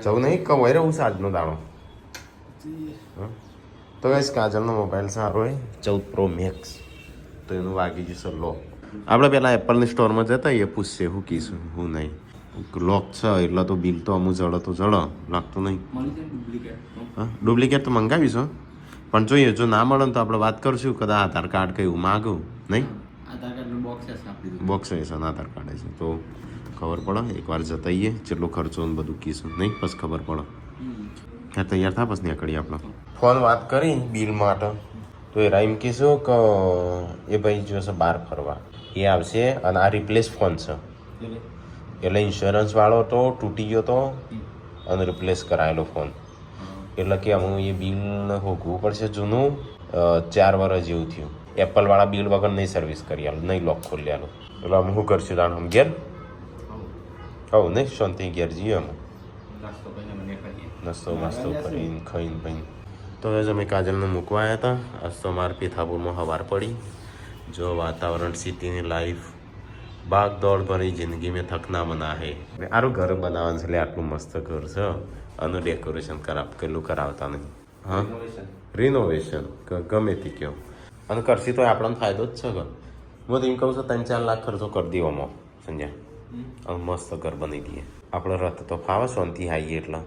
જવું નહીં કહું હોય હું આજનો દાડો તો કઈ કાજલનો મોબાઈલ સારો હોય 14 Pro Max તો એનું વાગી જશે લો આપણે પેલા એપલની સ્ટોરમાં જતા એ પૂછશે હું કીશું હું નહીં લોક છે એટલે તો બિલ તો અમુક જડો તો જડો લાગતું નહીં હા ડુપ્લિકેટ તો મંગાવીશું પણ જોઈએ જો ના મળે તો આપણે વાત કરશું કદાચ આધાર કાર્ડ કયું માગું નહીં આધાર કાર્ડનું બોક્સ છે આધાર કાર્ડ છે તો ખબર પડે એકવાર જતાઈએ કેટલો ખર્ચો ને બધું કીશું નહીં બસ ખબર પડે ત્યાં તૈયાર થા પછી નીકળીએ આપણે ફોન વાત કરી બિલ માટે તો એ રાઈમ કહીશું કે એ ભાઈ જોશે બહાર ફરવા એ આવશે અને આ રિપ્લેસ ફોન છે એટલે ઇન્સ્યોરન્સવાળો તો તૂટી ગયો તો અને રિપ્લેસ કરાયેલો ફોન એટલે કે હું એ બિલ હોકવું પડશે જૂનું 4 વર્ષ જેવું થયું એપલવાળા બિલ વગર નહીં સર્વિસ કરી આલું નહીં લોક ખોલી આલું એટલે અમે શું કરશું તાણ અમે ઘેર હવ નહીં શાંતિ ઘેર જઈએ અમે નાસ્તો માસ્તો કરીને ખાઈને ભાઈ તો હવે અમે કાજલને મૂકવા આવ્યા હતા આજ તો અમારા પીથાપુરમાં સવાર પડી જો વાતાવરણ સિટીની લાઈફ ભાગ દોડ ભરી જિંદગી મેં થકના મના હે સારું ઘર બનાવવાનું છે એટલે આટલું મસ્ત ઘર છે અને ડેકોરેશન કેટલું કરાવતા નહીં હા રિનોવેશન ગમે તે કહો અને કરશી તો આપણને ફાયદો જ છે કે હું તો એમ કહું છું 3-4 લાખ ખર્ચો કરી દેવામાં સમજ્યા અને મસ્ત ઘર બની દઈએ આપણે રથ તો ફાવે શાંતિ આવીએ એટલે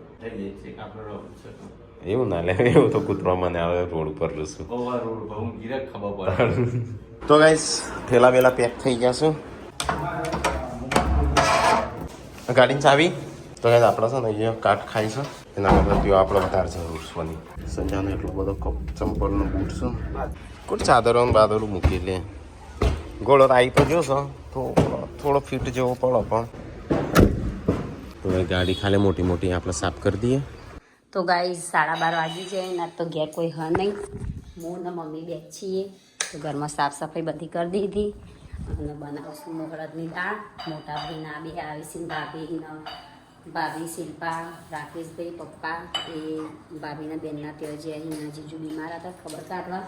એવું ના લે એવું તો કૂતરો મને આવે રોડ ઉપર લઉં તો ગાઈસ થેલા વેલા પેક થઈ ગયા છું ગાડીની ચાવી તો ગાઈસ આપણે છે ને અહીંયા કાટ ખાઈશું એના કરતાં ત્યાં આપણે વધારે જરૂર છે સંજાનો એટલો બધો ચંપલનો બૂટ છે કોઈ ચાદરો બાદરો મૂકી લે ગોળો આવી તો જોશો તો થોડો ફિટ જેવો પડો પણ તો ગાડી ખાલી મોટી મોટી આપણે સાફ કરી દઈએ તો ગાઈસ 12:30 વાગી જાય ને તો ઘેર કોઈ હ નહીં હું ને મમ્મી બે છીએ તો ઘરમાં સાફ સફાઈ બધી કરી દીધી અને બનાવશું મોગળદની દાળ મોટા ભાઈના બે આવીશીને ભાભી શિલ્પા રાકેશભાઈ પપ્પા એ ભાભીના બેનના ત્યાં જે અહીંના જીજુ બીમાર હતા ખબર કાઢવા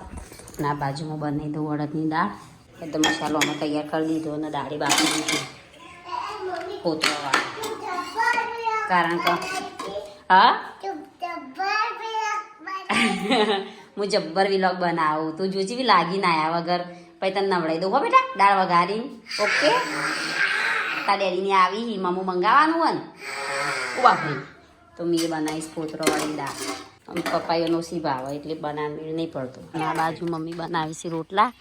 અને આ બાજુમાં બનાવી દઉં અડદની દાળ એટલે મસાલો અમે તૈયાર કરી દીધો અને દાળી બાફી દીધી પોતરાવાળા કારણ કે હા હું જબ્બર વિલોગ બનાવું તું જોજી બી લાગી ના આવ્યા વગર પછી તને નવડાવી દઉં હો બેટા દાળ વઘારી ઓકે તાર ડેડીને આવી મમ્મું મંગાવવાનું હોય ને ઉભા ભાઈ તો મેં બનાવીશ પોતરોવાળી દાળ અમે પપ્પાઈઓનો સી ભાવ એટલે બનાવી નહીં પડતો અને આ બાજુ મમ્મી બનાવીશ રોટલા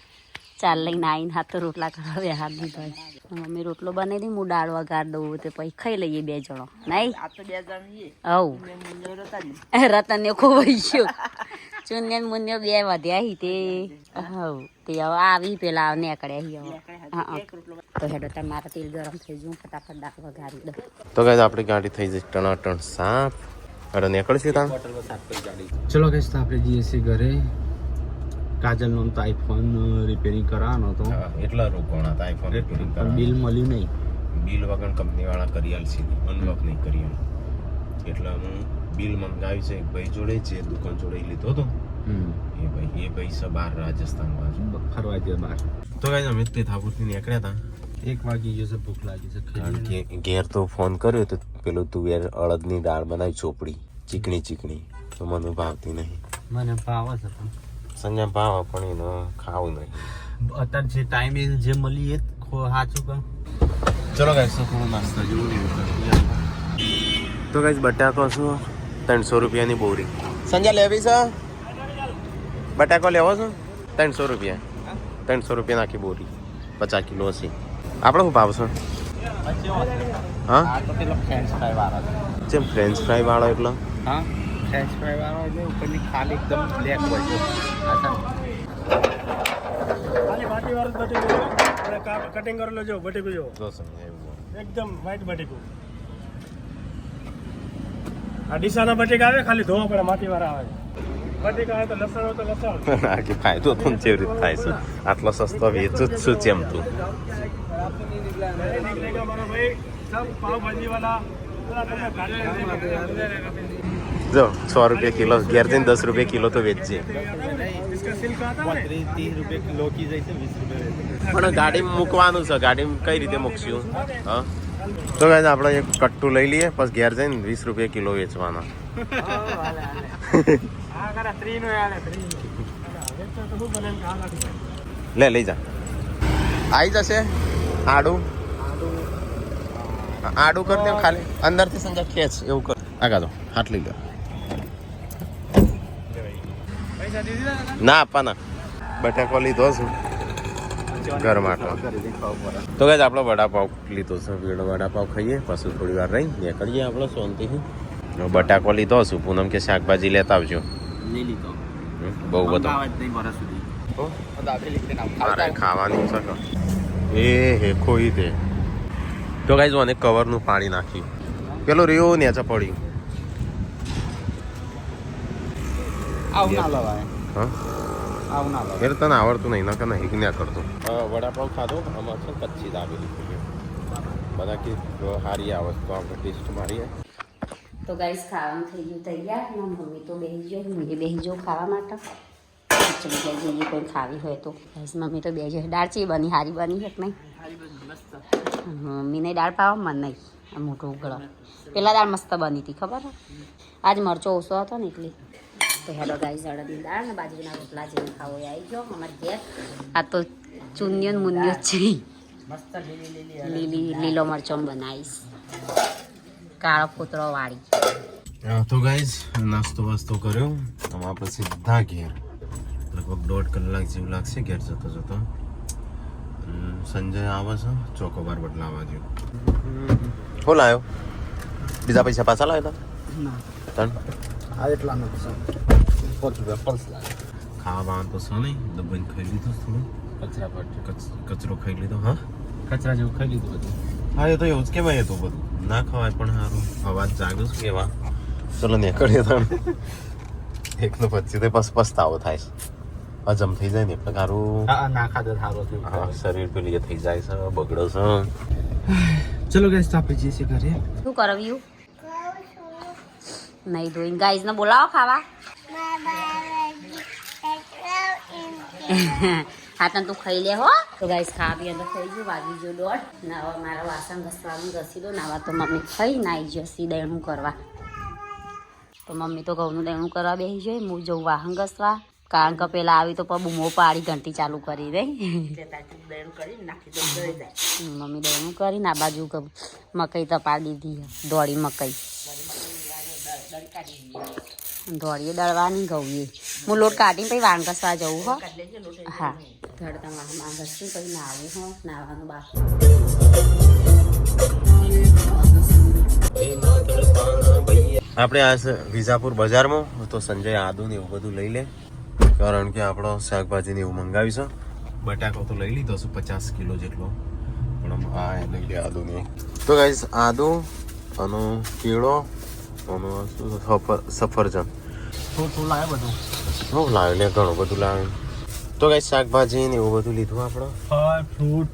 ચાલ લઈને આવીને હાથ તો રોટલા કરાવે હાથ દીધા મમ્મી રોટલો બનાવી દઈ હું દાળ વઘાર દઉં તો પછી ખાઈ લઈએ 2 જણો નહીં હવ રતનને ખોવાઈ ગયો ચુન્ને મુન્ને 2 વધ્યા હી તે હવ તે હવે આવી પેલા નીકળ્યા હી હવે તો હેડો તાર મારા તેલ ગરમ થઈ જવું ફટાફટ દાળ વઘારી દઉં તો ગાઈસ આપણી ગાડી થઈ જશે ટણાટણ સાફ અરે નીકળશે તા ચલો ગાઈસ તો આપણે જઈએ છીએ ઘરે કાજલનો તો આઈફોન રિપેરિંગ કરાવવાનો હતો એટલા રોકવાના હતા આઈફોન રિપેરિંગ પણ બિલ મળ્યું નહીં બિલ વગર કંપનીવાળા કરી આલશે અનલોક નહીં કર્યું એટલે હું બિલ મંગાવ્યું છે એક ભાઈ જોડે જે દુકાન જોડે લીધો હતો એ ભાઈ છે બહાર રાજસ્થાન બાજુ ફરવા ગયા બહાર તો ગાઈસ અમે તે થાપુરથી નીકળ્યા હતા 1 વાગી ગયો છે ભૂખ લાગી છે કારણ કે ઘેર તો ફોન કર્યો તો પેલું તુવેર અડદની દાળ બનાવી ચોપડી ચીકણી તો મને ભાવતી નહીં મને ભાવે છે પણ સંજય ભાવ પણ એનો ખાવું નહીં અત્યારે જે ટાઈમે જે મળી એ સાચું કામ ચલો ગાઈસ થોડું નાસ્તા જેવું તો ગાઈસ બટાકો શું 300 રૂપિયાની બોરી સંજય લેવી છે બટાકો લેવો છો 300 રૂપિયા 300 રૂપિયા નાખી બોરી 50 કિલો હશે આપણે શું ભાવ છે હા જેમ ફ્રેન્ચ ફ્રાય વાળો એટલે હા ફ્રેન્ચ ફ્રાય વાળો એટલે ઉપરની ખાલી એકદમ બ્લેક હોય છે ખાલી બાટી વાળો બટેકો કટિંગ કરેલો જો બટેકો જો એકદમ વ્હાઈટ બટેકો આ ડીસાના બટેકા આવે ખાલી ધોવા પડે માટી વાળા આવે બટેકા આવે તો લસણ હોય તો લસણ આ કે ફાયદો તો કેવી રીતે થાય છે આટલો સસ્તો વેચું જ છું જેમ તું પાવભાજી વાળા જો 100 રૂપિયા કિલો ઘેર જઈને 10 રૂપિયા કિલો તો વેચજે ₹30 કિલો કી જાય છે 20 રૂપિયા પણ ગાડીમાં મૂકવાનું છે ગાડીમાં કઈ રીતે મૂકશું હા તો ગાઈઝ આપણે એક કટ્ટુ લઈ લઈએ પછી ઘેર જઈને 20 રૂપિયા કિલો વેચવાના. લે લઈ જા. આવી જશે આડું કરી દે ખાલી અંદરથી સંજા ખેંચ એવું કર. આગા તો હાથ લઈ લો. ના આપવાના બટાકો લીધો છું ઘર માટે. તો ગાઈઝ આપણો વડાપાવ લીધો છે. વડાપાવ ખાઈએ પછી થોડી વાર રહી નીકળીએ આપણે શાંતિથી. બટાકો લીધો છું. પૂનમ કે શાકભાજી લેતા આવજો. બહુ બધો મારે ખાવાની છે એ હે ખોઈ દે. તો ગાઈઝ મને કવરનું પાણી નાખ્યું. પેલું રહ્યું નેચા પડ્યું. એ તને આવડતું નહીં ના કે નહીં ના કરતું. વડાપાવ ખાધો આમાં છે કચ્છી દાબેલી બધા કે સારી આવે તો આપણે ટેસ્ટ મારીએ. તો ગાઈસ ખાવાનું થઈ ગયું તૈયાર. ના મમ્મી તો બેસી ગયો, હું બેસી જાઉં ખાવા માટે. ચલી જાય જઈએ કોઈ ખાવી હોય તો. ગાઈસ મમ્મી તો બેસી જાય. દાળ ચી બની સારી બની છે કે નહીં? મમ્મીને દાળ પાવા મને નહીં. આ મોટો ઉગડો પેલા દાળ મસ્ત બની હતી ખબર છે. આજ મરચો ઓછો હતો ને એટલે. તો હેલો ગાઈસ અડદની દાળ ને બાજરીના રોટલા જેને ખાવો એ આવી ગયો અમારે ઘેર. આ તો ચૂન્યો ને મુન્યો જ છે. લીલો મરચો બનાવીશ કાળો ફોતળો વાળી. તો ગાઈઝ નાસ્તો વાસ્તો કર્યો. હવે આપણે સીધા ઘેર. લગભગ 1.5 કલાક જેવું લાગશે ઘેર જતો જતો. સંજય આવે છે ચોકોબાર બદલાવા જો. શું લાવ્યો? બીજા પૈસા પાછા લાવ્યો હતા? આ એટલા નથી. 5 રૂપિયા પલ્સ લાગે. ખાવા તો છે નહીં દબાઈને ખાઈ લીધું થોડું. કચરો ખાઈ લીધો. હા કચરા જેવું ખાઈ લીધું બધું. હા એ તો એવું જ કહેવાય. તો બધું ના ખવાય પણ સારું. અવાજ જાગ્યું છે કેવા. ચલો નીકળીએ તમે. એકનો પછી તો પસ્તાવો થાય છે. હજમ થઈ જાય ને એટલે સારું. ના ખાધે સારું થયું. હા શરીર પેલી થઈ જાય છે બગડો છે. ચલો ગાઈસ તો આપણે જઈએ છીએ ઘરે. શું કરવ્યું? નહીં ધોઈને ગાઈઝને બોલાવો ખાવા. હા તને તું ખાઈ લે હો. તો ગાઈસ ખાવા પી અંદર થઈ ગયું. વાગી ગયો 1:30 ને હવે મારા વાસણ ઘસવાનું ઘસી દો. નાવા તો મમ્મી ખાઈ નાઈ જશી દયણું કરવા. તો મમ્મી તો ઘઉંનું દયણું કરવા બેસી જાય. હું જઉં વાહન ઘસવા. કારણ કે પેલા આવી તો બૂમો પાડી ઘંટી ચાલુ કરી દે. મમ્મી દયણું કરીને આ બાજુ મકઈ તપાડી દીધી. દોડી મકઈ દોડીએ દળવાની ઘઉં. હું લોટ કાઢીને પછી વાહન ઘસવા જવું હો. હા ધડતા વાહન ઘસી પછી નાવું હો. નાવાનું બાકી. આપણે આ વિજાપુર બજારમાં તો સંજય આદુ ને એવું બધું લઈ લે. કારણ કે આપણો શાકભાજી ને એવું મંગાવીશું. બટાકો તો લઈ લીધો છું 50 કિલો જેટલો. પણ આ લઈ લે આદુ ને. તો ગાઈસ આદુ અને કેળો અને સફરજન થોડું લાવે બધું. હું લાવ્યો લે ઘણું બધું લાવ્યું. તો ગાઈસ શાકભાજી ને એવું બધું લીધું આપણે. ફળ ફ્રૂટ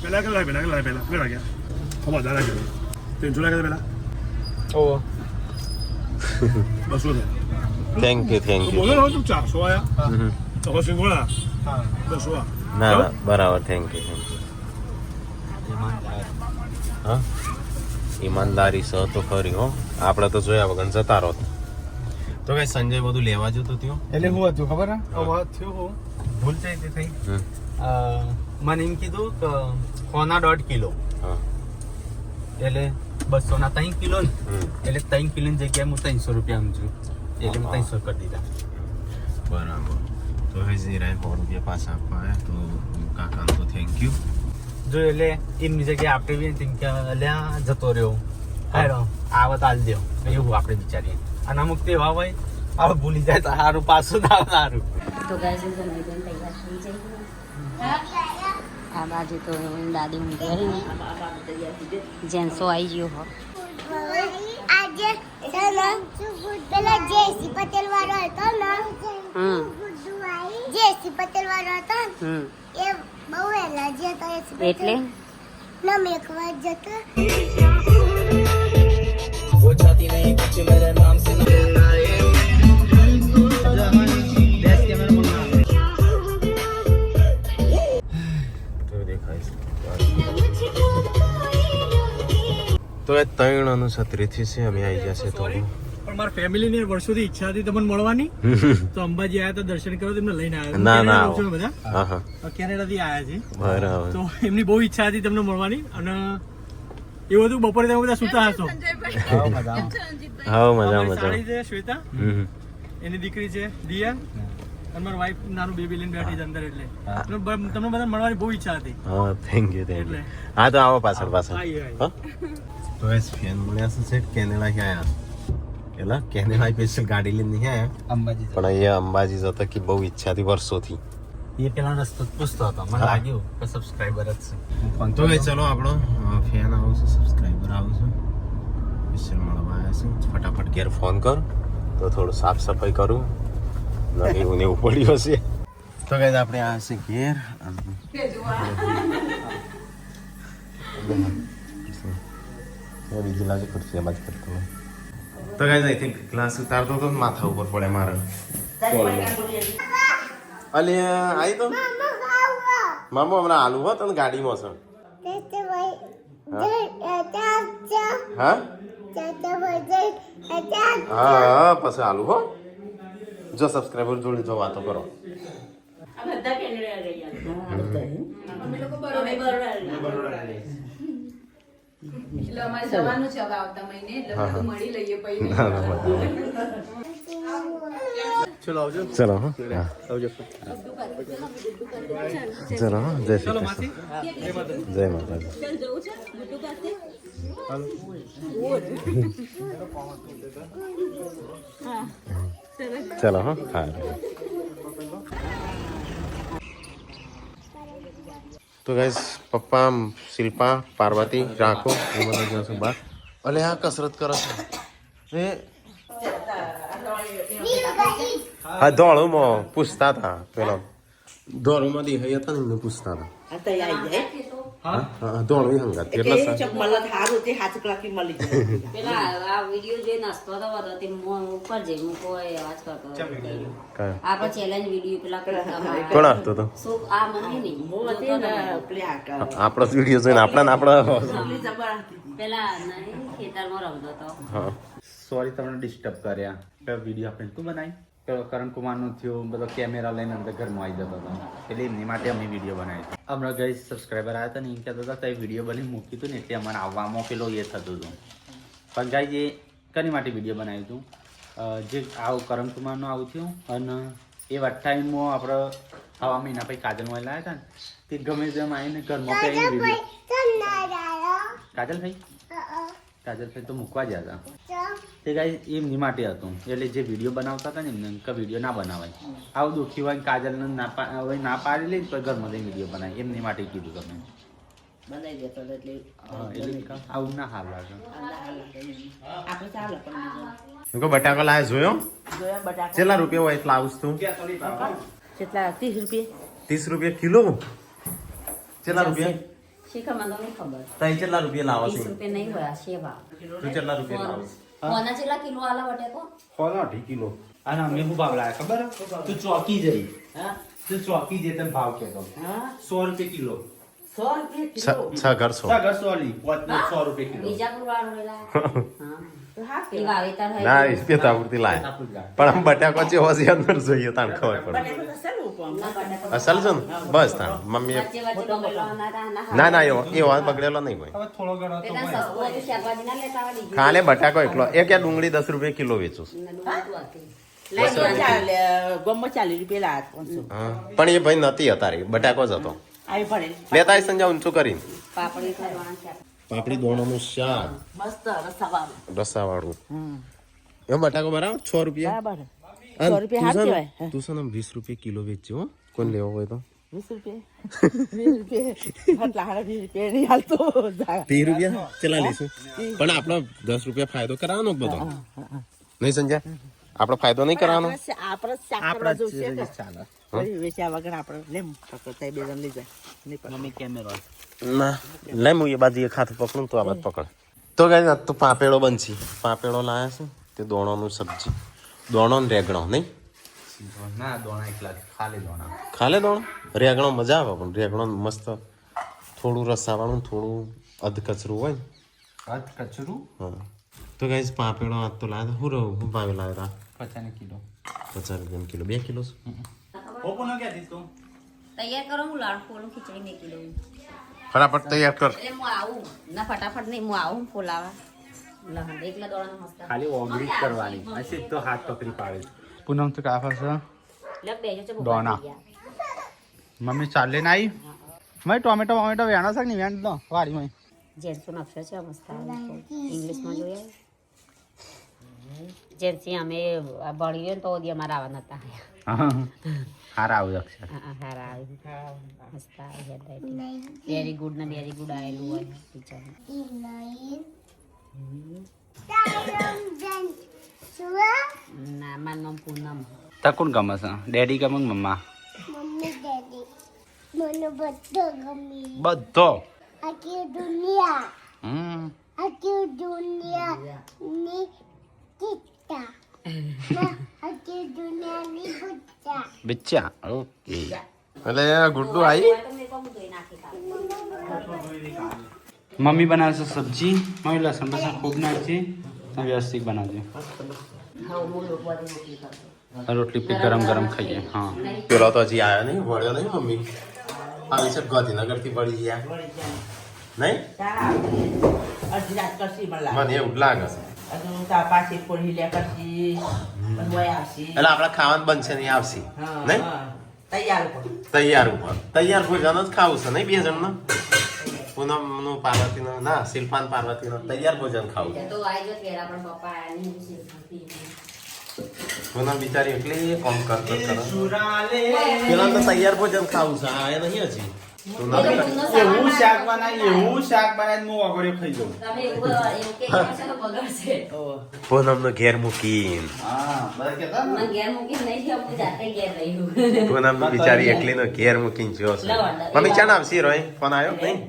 પેલા ગયા ખબર દાદા ગયા 300 લાગે પેલા. ઓ 200 થેન્ક યુ. બોલો ને તું 400 આયા તો પછી બોલા. હા 200. ના બરાબર થેન્ક યુ. હા ઈમાનદારી સ તો ખરી હો. આપણે તો જોયા વગર જતા રહો. તો કઈ સંજય બધું લેવા જતો ત્યો. એટલે હું હતું ખબર હે થયું હું ભૂલ થઈ મને એમ કીધું કે 1.5 કિલો. એટલે 200 ના 3 કિલો ને. એટલે 3 કિલોની જગ્યાએ હું 300 રૂપિયા સમજુ. એટલે મેં 300 કરી દીધા. બરાબર. તો હવે જીરાએ 100 રૂપિયા પાછા આપવા આવ્યા. તો કાકાને તો થેન્ક યુ. જો એટલે એમની જગ્યાએ આપણે બી think કે અલ્યા જતો રહ્યો હારો આવત આલ દો એવું આપણે વિચારીએ. અને અમુક તે એવા હોય હવે ભૂલી જાય તો સારું પાછું ના સારું. તો ગાઈસ હું જમી દઈને તૈયાર થઈ જઈ. આ બાજુ તો દાદી ઊંઘી જેન્સો આવી ગયો હો. આજે પેલા જેસી પટેલ વાળો હતો ને જેસી પટેલ વાળો હતો ને એ બહુ વહેલા જતો એટલે નમ એક વાર જતો તો એ 3 અને 36 છે અમે આવી જશે તો પણ મારા ફેમિલીને વર્ષોથી ઈચ્છા હતી તમને મળવાની તો અંબાજી આવ્યા તો દર્શન કરવા તેમને લઈને આવ્યા ના ના કેનેડા રહું છું અમે બધા હા હા કેનેડાથી આવ્યા છે બરાબર તો એમની બહુ ઈચ્છા હતી તમને મળવાની અને એવું હતું બપોરે તમે બધા સુતા હશો હા મજા અમારી મજા સાળી છે શ્વેતા એની દીકરી છે દિયા અને મારી વાઈફ નાનું બેબી લઈને બેઠી છે અંદર એટલે તમને બધા મળવાની બહુ ઈચ્છા હતી હા થેન્ક યુ એટલે હા તો આવો પાછળ પાછળ આવીએ, આવીએ. હા તો એ ફેન મળ્યા છે સેટ કેનેડા કે આયા પેલા કેનેડા સ્પેશિયલ ગાડી લઈને નહીં આયા અંબાજી પણ અહીંયા અંબાજી જતા કે બહુ ઈચ્છા હતી વર્ષોથી એ પેલા રસ્તો પૂછતો હતો મને લાગ્યું કે સબસ્ક્રાઇબર જ છે તો એ ચલો આપણો ફેન આવશે સબસ્ક્રાઈબર આવશે સ્પેશિયલ મળવા આવ્યા છે ફટાફટ ઘેર ફોન કર તો થોડું સાફ સફાઈ કરું એવું ને એવું પડ્યું હશે તો કઈ આપણે આ છે ઘેર બીજી લાગે ખુરશી બાજુ કરતો તો કઈ આઈ થિંક ગ્લાસ ઉતારતો તો માથા ઉપર પડે મારે અલે આઈ તો મામો હમણાં આલુ હો તને ગાડીમાં છે હા હા પછી આલુ હો જો સબસ્ક્રાઈબર જોડે જો વાતો કરો ચલો આવજો ચલો હા આવજો ચલો હા જય શ્રી કૃષ્ણ જય માતાજી ચલો હા હા તો ગાઈસ પપ્પા શિલ્પા પાર્વતી રાખો એ બધા જશે બહાર અલે આ કસરત કરે છે એ હા ધોળુમાં પૂછતા હતા પેલો ધોળુમાં દેખાઈ હતા ને એમને પૂછતા હતા હા ધોળું હંગાત એટલે પેલા આ વિડીયો જોઈને હસતો હતો બધો તે ઉપર જઈ મૂકો એ અવાજ કરતો હતો. આ પણ ચેલેન્જ વિડીયો પેલા કરતા કોણ આપતો હતો શું આ મને નહીં આપણો વિડીયો જોઈને આપણા પેલા નહીં ખેતરમાં રમતો હતો હા સોરી તમને ડિસ્ટર્બ કર્યા વિડીયો આપણે તું બનાવી પેલો કરણ કુમારનો થયો બધો કેમેરા લઈને અંદર ઘરમાં આવી જતો હતો એટલે એમની માટે અમે વિડીયો બનાવી હમણાં ગઈ સબસ્ક્રાઈબર આવ્યા હતા ને એમ કહેતા હતા તો એ વિડીયો બની મૂક્યું હતું ને એટલે અમારે આવવામાં પેલો એ થતું હતું પણ ગાઈ એ કની માટે વિડીયો બનાવ્યું હતું જે આવું કરણ કુમારનું આવું થયું અને એ ટાઈમમાં આપણે હવા મહિના પછી કાજલમાં લાવ્યા હતા ને તે ગમે તેમ આવીને ઘરમાં પહેરીને વિડીયો કાજલભાઈ કાજલભાઈ તો મૂકવા ગયા હતા તે ગાઈ એમની માટે હતું એટલે જે વિડીયો બનાવતા હતા ને એમને કે વિડીયો ના બનાવાય આવું દુઃખી હોય કાજલને હવે ના પાડી લે તો ઘરમાં જઈને વિડીયો બનાવી એમની માટે કીધું તમે બનાવી દેતો હતો એટલે હા એટલે આવું ના હાલ લાગે આપણે ચાલે પણ બટાકો લાવે જોયો કેટલા રૂપિયા હોય એટલે આવું તું કેટલા 30 રૂપિયા 30 રૂપિયા કિલો કેટલા રૂપિયા શીખા મને નહીં ખબર તઈ કેટલા રૂપિયા લાવો 30 છો રૂપિયા નહીં હોય સેવા તું કેટલા રૂપિયા લાવો કોના કેટલા કિલો આલા બટેકો ખોલો 2 કિલો અને અમે શું ભાવ લાવ્યા ખબર તું ચોકી જઈ હા તું ચોકી જઈ તને ભાવ કહેતો હા 100 રૂપિયા કિલો 100 રૂપિયા કિલો છ ઘર છો સાગર સોરી 100 રૂપિયા કિલો બીજાપુર વાળો એલા હા પેલી વાવેતર હોય ના ઇસ્પેતા પૂરતી લાય પણ આમ બટાકો ચેવો છે અંદર જોઈએ તાણ ખબર પડે અસલ છે ને બસ તાણ મમ્મી વચ્ચે વચ્ચે બગડવાના હતા ના ના એવો બગડેલો નહીં હોય હવે થોડો ઘણો તો પેલા સસ્તું હતું શાકભાજી ના લેતા આવડી ગયું ખાલે બટાકો એકલો એ કે ડુંગળી 10 રૂપિયા કિલો વેચું છું. ગમો 40 રૂપિયા હા પણ એ ભાઈ નથી અત્યારે બટાકો જ હતો આવી પડે લેતા આવીશ સંજા ઊંચું કરીને પાપડી કરવાના શાક પાપડી દોણાનું શાક મસ્ત રસાવાળું રસા વાળું એ બટાકો બરાબર 6 રૂપિયા બરાબર અને 100 રૂપિયા તું છે હાથ ને- કહેવાય. તું છે ને 20 રૂપિયા કિલો વેચજો હો કોણ લેવો હોય તો 20 રૂપિયા આટલા હારા 20 રૂપિયા નહીં હાલતો 30 રૂપિયા ચલા લઈશું પણ આપણો 10 રૂપિયા ફાયદો કરાવવાનો જ બધો નહીં સંજય આપણો ફાયદો નહીં કરવાનો આપણે શાકરા જોશે ને પછી વેચ્યા વગર આપણે લેમ પકડતા બે જણ લઈ જાય નહીં પણ મમ્મી કેમેરો ના લે હું એ બાજુ એક હાથ પકડું તો આ બાદ પકડ તો કઈ તો પાપેડો બનશી પાપેડો લાયા છે તે દોણોનું સબ્જી દોણો ને રેગણો નહીં ના દોણા એકલા ખાલી દોણા ખાલે દોણો રેગણો મજા આવે પણ રેગણો મસ્ત થોડું રસાવાળું થોડું અધ કચરું હોય ને કચરું હા તો ગાઈસ પાપેડો આજ તો લાવ્યા હું રહું હું ભાવે લાવ્યા 50 કિલો 50 રૂપિયા કિલો 2 કિલો ઓપો ન ક્યાં દીધો તૈયાર કરો હું લાડ ફોલું ખીચડી મેકી દઉં ફટાફટ તૈયાર કર એટલે હું આવું ના ફટાફટ નહીં હું આવું ફોલાવા લહણ એકલા દોડાનો મસ્ત ખાલી ઓગળી કરવાની પછી તો હાથ પકડી પાડે પૂનમ તો કાફા છે લે બેજો છે દોણા. મમ્મી ચાલે ના આવી મેં ટોમેટો વેણો છે ને વેણ દો વાડી માં જેન્ટ્સનો અક્ષર છે મસ્ત ઇંગ્લિશમાં જોઈએ જેન્ટ્સી અમે ભણીએ તો ઓદી અમારા આવવાના હતા હારા આવું અક્ષર હારા આવી મસ્ત આવી હેન્ડરાઇટિંગ વેરી ગુડ ને વેરી ગુડ આવેલું હોય ટીચર ના મારું નામ પૂનમ તા કોણ ગમે છે ડેડી ગમે કે મમ્મા મમ્મી ડેડી મને બધો ગમી બધો આખી દુનિયા હમ આખી દુનિયાની ચિત્તા આખી દુનિયાની બુચ્ચા બચ્ચા ઓકે એટલે ગુડ્ડુ આવી મમ્મી બનાવે છે સબ્જી મમ્મી લસણ બસણ ખૂબ નાખશે વ્યવસ્થિત બનાવજો રોટલી પે ગરમ ગરમ ખાઈએ હા પેલો તો હજી આવ્યો નહીં વળ્યો નહીં મમ્મી આવી છે ગાંધીનગર થી વળી ગયા નહીં અડધી રાત કરશી મને લાગે મને એવું લાગે છે હજુ તા પાછી પોળી લે કરશી પણ મોય આવશી એટલે આપડે ખાવાનું બનશે નહીં આવશે નહીં તૈયાર ઉપર તૈયાર ઉપર તૈયાર ભોજન જ ખાવું છે નહીં 2 જણનું પૂનમ નું પાર્વતી નું ના શિલ્પાન પાર્વતી નું તૈયાર ભોજન ખાવું તો આવી જો કેરા પણ પપ્પા આની પૂનમ બિચારી એકલી કોમ કરતો પેલા તો તૈયાર ભોજન ખાવું છે આ નહીં હજી એવું શાક બનાવી હું ઓગળ્યો ખાઈ જાઉં તમે એવું કે છે તો બગડશે પૂનમ નો ઘેર મૂકીને હા બધા કહેતા મને ઘેર મૂકી નહીં છે હું જાતે ઘેર રહ્યું પૂનમ નો બિચારી એકલી નો ઘેર મૂકીને જો છે મમ્મી ચાણ આવશી રોય ફોન આવ્યો નહીં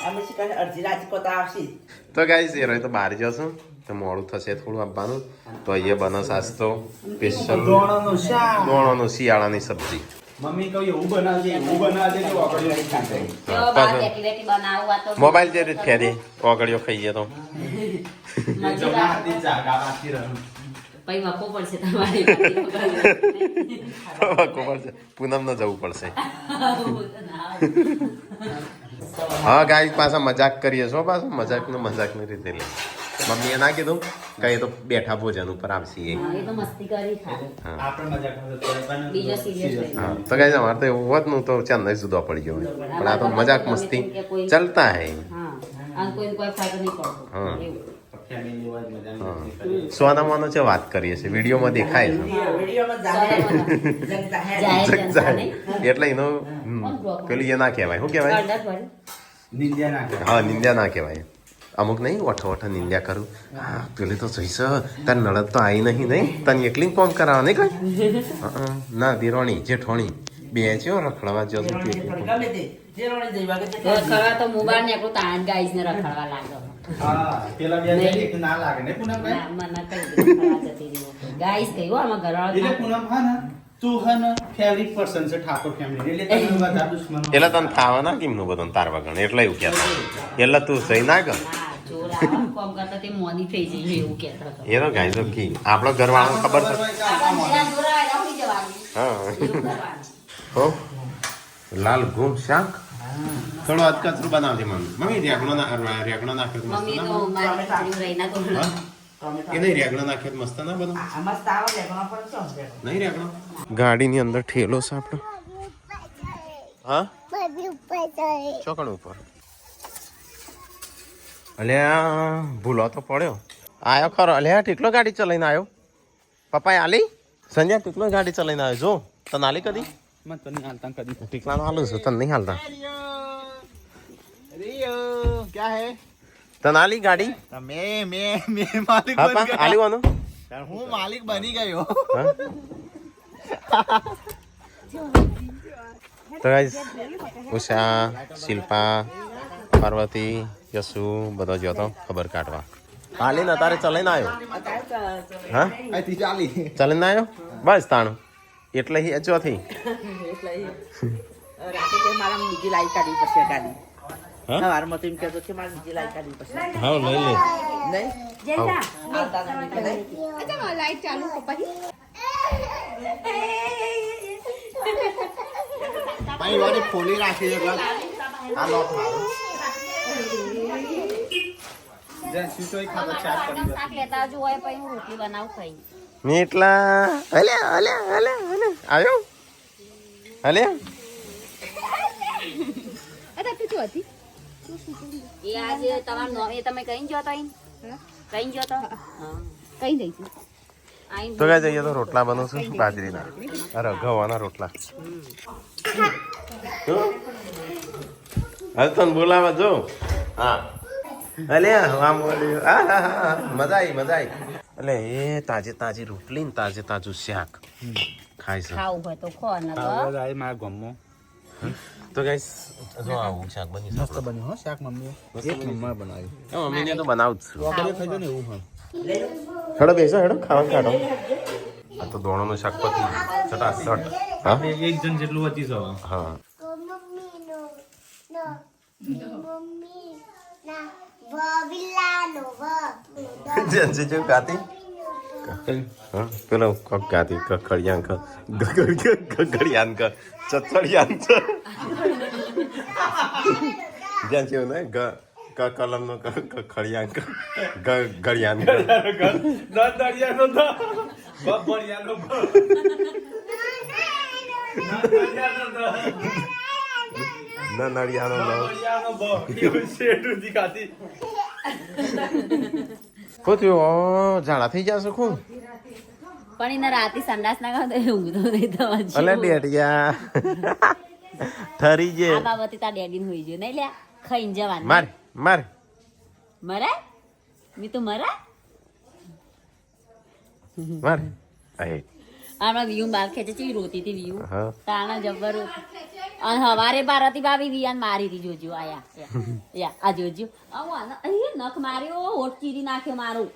અમે શીખા અડધી રાત કોતા આવશી તો ગાઈસ એ રોય તો બહાર જશું તો મોડું થશે થોડું આપવાનું તો અહીંયા બનો સાસ્તો સ્પેશિયલ દોણોનું શિયાળાની સબ્જી મમ્મી કહ્યું એવું બનાવજે કે ઓગળ્યો નહીં ખાતે બેટી બેટી બનાવવા તો મોબાઈલ જે રીત ફેરી ઓગળ્યો ખાઈએ તો જાગા બાકી રહ્યું પછી વખો પડશે તમારી પૂનમ ન જવું પડશે હા ગાય પાછા મજાક કરીએ છો પાછું મજાકની રીતે લે મમ્મીએ ના કીધું કઈ તો બેઠા ભોજન ઉપર આવશે એ તો મસ્તી કરી ખાલી આપણે મજાક બીજો સિરિયસ હા તો ગાય અમારે તો એવું હોત નું તો ચેન્નઈ જુદો પડી ગયો પણ આ તો મજાક મસ્તી ચલતા હે હા અને કોઈ ફાયદો નહીં પડતો હા. એવું સોનામાનો છે વાત કરીએ છીએ વિડીયોમાં દેખાય છે વિડીયોમાં જાહેર જનતા નહીં એટલે એનો પેલું એ ના કહેવાય શું કહેવાય અડધા ભરે નિંદ્યા ના કરે હા નિંદ્યા ના કહેવાય અમુક નહીં ઓઠો નિંદ્યા કરું હા પેલી તો જઈશ તાર નળદ તો આવી નહીં તને એકલી કોમ કરાવવા નહીં કઈ ના દિરોણી જેઠોણી બે છે રખડવા જતું ગમે તે જે રોણે જઈ વાગે તે ખરા તો મોબાઈલ ને આપણું તાન ગાઈસ ને રખડવા લાગ્યો હા પેલા બે એક ના લાગે ને પૂનમ ભાઈ ના મને કઈ રખડવા જતી રહ્યો ગાઈસ કહ્યું આમાં એટલે ઘરવાળા પૂનમ હા ને તું હે ને ફેવરિટ પર્સન છે ઠાકોર ફેમિલી એટલે તમે બધા દુશ્મનો એટલે તને ખાવા ના કેમનું બધું તાર વગણ એટલે એવું કહેતા એટલે તું સહી ના કર ના ચોર આવા કોમ કરતા તે મોની થઈ જઈ એવું કહેતો હતો એ તો ગાય તો કી આપણો ઘરવાળો ખબર છે આપણા જોર આવે ઉડી જવાનું હા એવું કરવાનું હો લાલ ઘૂમ શાક થોડો અધકચરું બનાવજે મમ્મી રેગણો નાખ્યો મમ્મી મસ્ત તો મારી ખીચડી રહીના તો એ નહીં રેગણો નાખ્યો મસ્ત ના બનો મસ્ત આવે લેવાનો પણ શું છે નહીં રેગણો ગાડીની અંદર ઠેલો છે આપણો હા બધી ઉપર ચડે ચોકડ ઉપર અલ્યા ભૂલો તો પડ્યો આયો ખરો અલ્યા ટીકલો ગાડી ચલાવીને આવ્યો પપ્પાએ આલી સંજય ટીકલો ગાડી ચલાવીને આવ્યો જો તને આલી કદી મને તો નહીં હાલતા કદી ટીકલાનું હાલું છે તને નહીં હાલતા રિયો ક્યાં હે તને આલી ગાડી મેં માલિક હા પા આલી વાનું હું માલિક બની ગયો તો ગાઈસ ઉષા શિલ્પા પાર્વતી યશુ બધો ગયો તો ખબર કાઢવા હાલીને તારે ચલાઈને આવ્યો હા અહીંથી ચાલી ચલાઈને આવ્યો બસ તાણું એટલે ચોથી એટલે રાતે તે મારા બીજી લાઈટ કાઢવી પડશે ગાડી હા? સવારમાં તો એમ કહેતો કે મારે બીજી લાઈટ કાઢવી પડશે હા લઈ લે નહીં આવતા નહીં. ભાઈ વાળી ખોલી રાખી છે એટલે આ લોક મારો શાક લેતા આવજો હોય પછી હું રોટલી બનાવું ખાઈ મીટલા હલે હલે હલે હલે આવ્યો હલે એ આજે તમારું નામ એ તમે કઈ ગયો તો કઈ ગયો તો કઈ જઈશું આઈ તો કઈ જઈએ તો રોટલા બનાવું છું બાજરીના અરે ઘઉંના રોટલા હવે તને બોલાવા જો હા અલે આમ બોલ્યું મજા આવી એટલે એ તાજી તાજી રોટલી ને તાજે તાજું શાક ખાય છે ખાવું હોય તો ખો ને તો મારા ગામમાં તો ગાઈસ જો આવું શાક બની મસ્ત બન્યું હો શાક મમ્મીએ એક નંબર બનાવ્યું મમ્મીને તો બનાવું જ છું વગેરે ખાઈ ને એવું હા હેડો બેસો હેડો ખાવા કાઢો આ તો દોણોનું શાક પતી ચટાસટ હા એક જણ જેટલું વધી જવા હા મમ્મી ના બિલ્લાનો જંસી જો ગાતી હા પેલો કોક ગાતી કખડિયાન ગગડિયાન ચચડિયાન જંસી ને ગ કલમ નો કખડિયાન ગડિયાન દરિયાનો તો બબડિયાનો ના નડિયાનો ઝાડા થઈ જશે ખું પણ એને રાતે સંડાસ ના ખાવ તો ઊંઘતો નહીં તો અલે ડેડિયા ઠરી જે આ બાબતે તાર ડેડી હોઈ ગયો નહીં લ્યા ખાઈને જવાનું માર માર મરે મી તો મરા માર આય આમાં વ્યૂ બાર ખેંચે છે રોતી હતી વ્યૂ હા તાણા જબ્બર અને હવારે બારતી ભાભી વિયાન મારી હતી જોજો આયા યા આ જોજો નખ માર્યો હોટ ચીરી નાખ્યો મારું